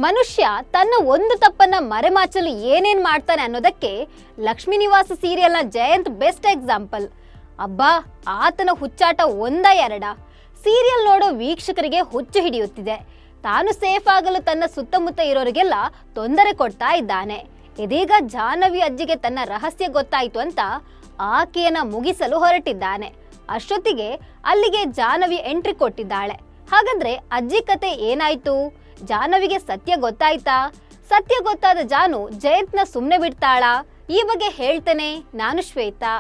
ಮನುಷ್ಯ ತನ್ನ ಒಂದು ತಪ್ಪನ್ನ ಮರೆಮಾಚಲು ಏನೇನ್ ಮಾಡ್ತಾನೆ ಅನ್ನೋದಕ್ಕೆ ಲಕ್ಷ್ಮೀ ನಿವಾಸ ಸೀರಿಯಲ್ನ ಜಯಂತ್ ಬೆಸ್ಟ್ ಎಕ್ಸಾಂಪಲ್. ಅಬ್ಬಾ, ಆತನ ಹುಚ್ಚಾಟ ಒಂದ ಎರಡ. ಸೀರಿಯಲ್ ನೋಡೋ ವೀಕ್ಷಕರಿಗೆ ಹುಚ್ಚು ಹಿಡಿಯುತ್ತಿದೆ. ತಾನು ಸೇಫ್ ಆಗಲು ತನ್ನ ಸುತ್ತಮುತ್ತ ಇರೋರಿಗೆಲ್ಲ ತೊಂದರೆ ಕೊಡ್ತಾ ಇದ್ದಾನೆ. ಇದೀಗ ಜಾಹ್ನವಿ ಅಜ್ಜಿಗೆ ತನ್ನ ರಹಸ್ಯ ಗೊತ್ತಾಯ್ತು ಅಂತ ಆಕೆಯನ್ನ ಮುಗಿಸಲು ಹೊರಟಿದ್ದಾನೆ. ಅಷ್ಟೊತ್ತಿಗೆ ಅಲ್ಲಿಗೆ ಜಾಹ್ನವಿ ಎಂಟ್ರಿ ಕೊಟ್ಟಿದ್ದಾಳೆ. ಹಾಗಾದ್ರೆ ಅಜ್ಜಿ ಕತೆ ಏನಾಯ್ತು? ಜಾಹ್ನವಿಗೆ ಸತ್ಯ ಗೊತ್ತಾಯ್ತಾ? ಸತ್ಯ ಗೊತ್ತಾದ ಜಾನು ಜಯಂತ್ನ ಸುಮ್ನೆ ಬಿಡ್ತಾಳಾ? ಈ ಬಗ್ಗೆ ಹೇಳ್ತೇನೆ. ನಾನು ಶ್ವೇತಾ.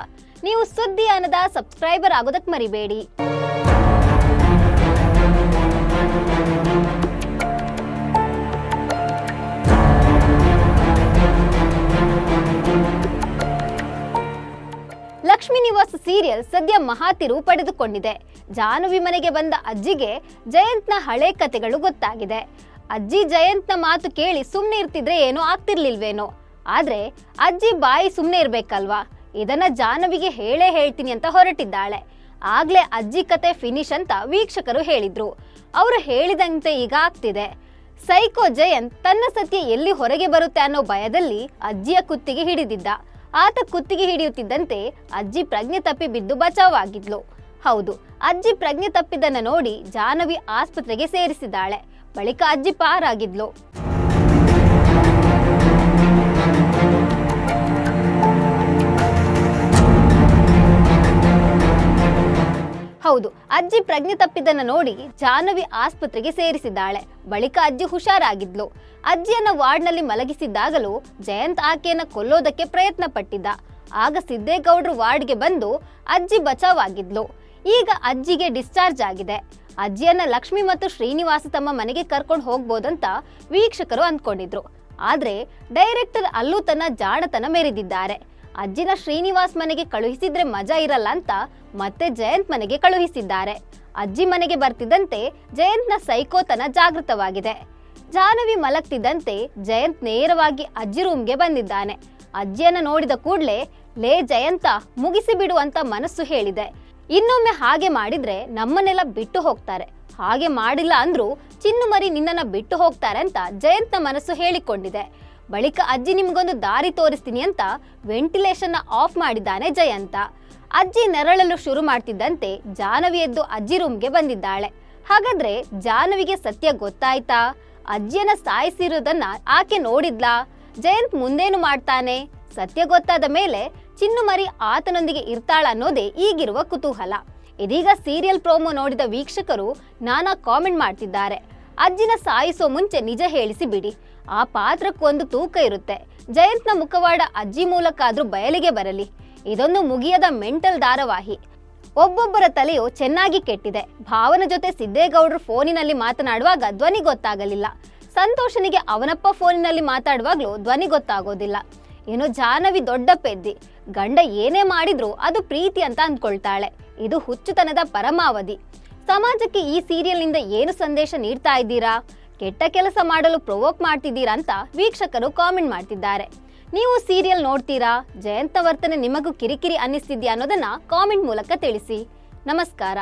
ನೀವು ಸುದ್ದಿ ಅನ್ನದ ಸಬ್ಸ್ಕ್ರೈಬರ್ ಆಗೋದಕ್ಕೆ ಮರಿಬೇಡಿ. ಲಕ್ಷ್ಮೀ ನಿವಾಸ ಸೀರಿಯಲ್ ಸದ್ಯ ಮಹಾತಿರು ಪಡೆದುಕೊಂಡಿದೆ. ಜಾಹ್ನವಿ ಮನೆಗೆ ಬಂದ ಅಜ್ಜಿಗೆ ಜಯಂತ್ನ ಹಳೆ ಕತೆಗಳು ಗೊತ್ತಾಗಿದೆ. ಅಜ್ಜಿ ಜಯಂತ್ನ ಮಾತು ಕೇಳಿ ಸುಮ್ನೆ ಇರ್ತಿದ್ರೆ ಏನೋ ಆಗ್ತಿರ್ಲಿಲ್ವೇನೋ. ಆದ್ರೆ ಅಜ್ಜಿ ಬಾಯಿ ಸುಮ್ನೆ ಇರ್ಬೇಕಲ್ವಾ? ಇದನ್ನ ಜಾಹ್ನವಿಗೆ ಹೇಳೇ ಹೇಳ್ತೀನಿ ಅಂತ ಹೊರಟಿದ್ದಾಳೆ. ಆಗ್ಲೇ ಅಜ್ಜಿ ಕತೆ ಫಿನಿಶ್ ಅಂತ ವೀಕ್ಷಕರು ಹೇಳಿದ್ರು. ಅವರು ಹೇಳಿದಂತೆ ಈಗ ಆಗ್ತಿದೆ. ಸೈಕೋ ಜಯಂತ್ ತನ್ನ ಸತ್ಯ ಎಲ್ಲಿ ಹೊರಗೆ ಬರುತ್ತೆ ಅನ್ನೋ ಭಯದಲ್ಲಿ ಅಜ್ಜಿಯ ಕುತ್ತಿಗೆ ಹಿಡಿದಿದ್ದ. ಆತ ಕುತ್ತಿಗೆ ಹಿಡಿಯುತ್ತಿದ್ದಂತೆ ಅಜ್ಜಿ ಪ್ರಜ್ಞೆ ತಪ್ಪಿ ಬಿದ್ದು ಬಚಾವಾಗಿದ್ಲು. ಹೌದು, ಅಜ್ಜಿ ಪ್ರಜ್ಞೆ ತಪ್ಪಿದ್ದನ್ನ ನೋಡಿ ಜಾಹ್ನವಿ ಆಸ್ಪತ್ರೆಗೆ ಸೇರಿಸಿದ್ದಾಳೆ. ಬಳಿಕ ಅಜ್ಜಿ ಪಾರಾಗಿದ್ಲು. ಹೌದು, ಅಜ್ಜಿ ಪ್ರಜ್ಞೆ ತಪ್ಪಿದ್ದನ್ನ ನೋಡಿ ಜಾಹ್ನವಿ ಆಸ್ಪತ್ರೆಗೆ ಸೇರಿಸಿದ್ದಾಳೆ. ಬಳಿಕ ಅಜ್ಜಿ ಹುಷಾರಾಗಿದ್ಲು. ಅಜ್ಜಿಯನ್ನ ವಾರ್ಡ್ನಲ್ಲಿ ಮಲಗಿಸಿದ್ದಾಗಲೂ ಜಯಂತ್ ಆಕೆಯನ್ನ ಕೊಲ್ಲೋದಕ್ಕೆ ಪ್ರಯತ್ನ ಪಟ್ಟಿದ್ದ. ಆಗ ಸಿದ್ದೇಗೌಡರು ವಾರ್ಡ್ಗೆ ಬಂದು ಅಜ್ಜಿ ಬಚಾವಾಗಿದ್ಲು. ಈಗ ಅಜ್ಜಿಗೆ ಡಿಸ್ಚಾರ್ಜ್ ಆಗಿದೆ. ಅಜ್ಜಿಯನ್ನ ಲಕ್ಷ್ಮಿ ಮತ್ತು ಶ್ರೀನಿವಾಸ ತಮ್ಮ ಮನೆಗೆ ಕರ್ಕೊಂಡು ಹೋಗ್ಬೋದಂತ ವೀಕ್ಷಕರು ಅಂದ್ಕೊಂಡಿದ್ರು. ಆದ್ರೆ ಡೈರೆಕ್ಟರ್ ಅಲ್ಲೂ ತನ್ನ ಜಾಣತನ ಮೆರೆದಿದ್ದಾರೆ. ಅಜ್ಜಿನ ಶ್ರೀನಿವಾಸ್ ಮನೆಗೆ ಕಳುಹಿಸಿದ್ರೆ ಮಜಾ ಇರಲ್ಲ ಅಂತ ಮತ್ತೆ ಜಯಂತ್ ಮನೆಗೆ ಕಳುಹಿಸಿದ್ದಾರೆ. ಅಜ್ಜಿ ಮನೆಗೆ ಬರ್ತಿದ್ದಂತೆ ಜಯಂತ್ನ ಸೈಕೋತನ ಜಾಗೃತವಾಗಿದೆ. ಜಾಹ್ನವಿ ಮಲಗ್ತಿದ್ದಂತೆ ಜಯಂತ್ ನೇರವಾಗಿ ಅಜ್ಜಿ ರೂಮ್ಗೆ ಬಂದಿದ್ದಾನೆ. ಅಜ್ಜಿಯನ್ನ ನೋಡಿದ ಕೂಡ್ಲೆ, ಲೇ ಜಯಂತ, ಮುಗಿಸಿ ಬಿಡು ಅಂತ ಮನಸ್ಸು ಹೇಳಿದೆ. ಇನ್ನೊಮ್ಮೆ ಹಾಗೆ ಮಾಡಿದ್ರೆ ನಮ್ಮನ್ನೆಲ್ಲ ಬಿಟ್ಟು ಹೋಗ್ತಾರೆ. ಹಾಗೆ ಮಾಡಿಲ್ಲ ಅಂದ್ರೂ ಚಿನ್ನು ಮರಿ ನಿನ್ನನ್ನ ಬಿಟ್ಟು ಹೋಗ್ತಾರೆ ಅಂತ ಜಯಂತ್ನ ಮನಸ್ಸು ಹೇಳಿಕೊಂಡಿದೆ. ಬಳಿಕ ಅಜ್ಜಿ ನಿಮ್ಗೊಂದು ದಾರಿ ತೋರಿಸ್ತೀನಿ ಅಂತ ವೆಂಟಿಲೇಷನ್ ಆಫ್ ಮಾಡಿದ್ದಾನೆ ಜಯಂತ. ಅಜ್ಜಿ ನೆರಳಲು ಶುರು ಮಾಡ್ತಿದ್ದಂತೆ ಜಾಹ್ನವಿ ಎದ್ದು ಅಜ್ಜಿ ರೂಮ್ಗೆ ಬಂದಿದ್ದಾಳೆ. ಹಾಗಾದ್ರೆ ಜಾಹ್ನವಿಗೆ ಸತ್ಯ ಗೊತ್ತಾಯ್ತಾ? ಅಜ್ಜಿಯನ್ನ ಸಾಯಿಸಿರೋದನ್ನ ಆಕೆ ನೋಡಿದ್ಲಾ? ಜಯಂತ್ ಮುಂದೇನು ಮಾಡ್ತಾನೆ? ಸತ್ಯ ಗೊತ್ತಾದ ಮೇಲೆ ಚಿನ್ನು ಮರಿ ಆತನೊಂದಿಗೆ ಇರ್ತಾಳ ಅನ್ನೋದೇ ಈಗಿರುವ ಕುತೂಹಲ. ಇದೀಗ ಸೀರಿಯಲ್ ಪ್ರೋಮೋ ನೋಡಿದ ವೀಕ್ಷಕರು ನಾನಾ ಕಾಮೆಂಟ್ ಮಾಡ್ತಿದ್ದಾರೆ. ಅಜ್ಜಿನ ಸಾಯಿಸೋ ಮುಂಚೆ ನಿಜ ಹೇಳಿಸಿ ಬಿಡಿ. ಆ ಪಾತ್ರಕ್ಕೊಂದು ತೂಕ ಇರುತ್ತೆ. ಜಯಂತ್ನ ಮುಖವಾಡ ಅಜ್ಜಿ ಮೂಲಕ ಆದ್ರೂ ಬಯಲಿಗೆ ಬರಲಿ. ಇದೊಂದು ಮುಗಿಯದ ಮೆಂಟಲ್ ಧಾರಾವಾಹಿ. ಒಬ್ಬೊಬ್ಬರ ತಲೆಯು ಚೆನ್ನಾಗಿ ಕೆಟ್ಟಿದೆ. ಭಾವನ ಜೊತೆ ಸಿದ್ದೇಗೌಡರು ಫೋನಿನಲ್ಲಿ ಮಾತನಾಡುವಾಗ ಧ್ವನಿ ಗೊತ್ತಾಗಲಿಲ್ಲ. ಸಂತೋಷನಿಗೆ ಅವನಪ್ಪ ಫೋನಿನಲ್ಲಿ ಮಾತಾಡುವಾಗ್ಲೂ ಧ್ವನಿ ಗೊತ್ತಾಗೋದಿಲ್ಲ. ಏನು ಜಾಹ್ನವಿ ದೊಡ್ಡ ಪೆದ್ದಿ. ಗಂಡ ಏನೇ ಮಾಡಿದ್ರು ಅದು ಪ್ರೀತಿ ಅಂತ ಅಂದ್ಕೊಳ್ತಾಳೆ. ಇದು ಹುಚ್ಚುತನದ ಪರಮಾವಧಿ. ಸಮಾಜಕ್ಕೆ ಈ ಸೀರಿಯಲ್ ನಿಂದ ಏನು ಸಂದೇಶ ನೀಡ್ತಾ ಇದ್ದೀರಾ? ಕೆಟ್ಟ ಕೆಲಸ ಮಾಡಲು ಪ್ರೊವೋಕ್ ಮಾಡ್ತಿದ್ದೀರಾ ಅಂತ ವೀಕ್ಷಕರು ಕಾಮೆಂಟ್ ಮಾಡ್ತಿದ್ದಾರೆ. ನೀವು ಸೀರಿಯಲ್ ನೋಡ್ತೀರಾ? ಜಯಂತ ವರ್ತನೆ ನಿಮಗೂ ಕಿರಿಕಿರಿ ಅನ್ನಿಸ್ತಿದ್ಯಾ ಅನ್ನೋದನ್ನ ಕಾಮೆಂಟ್ ಮೂಲಕ ತಿಳಿಸಿ. ನಮಸ್ಕಾರ.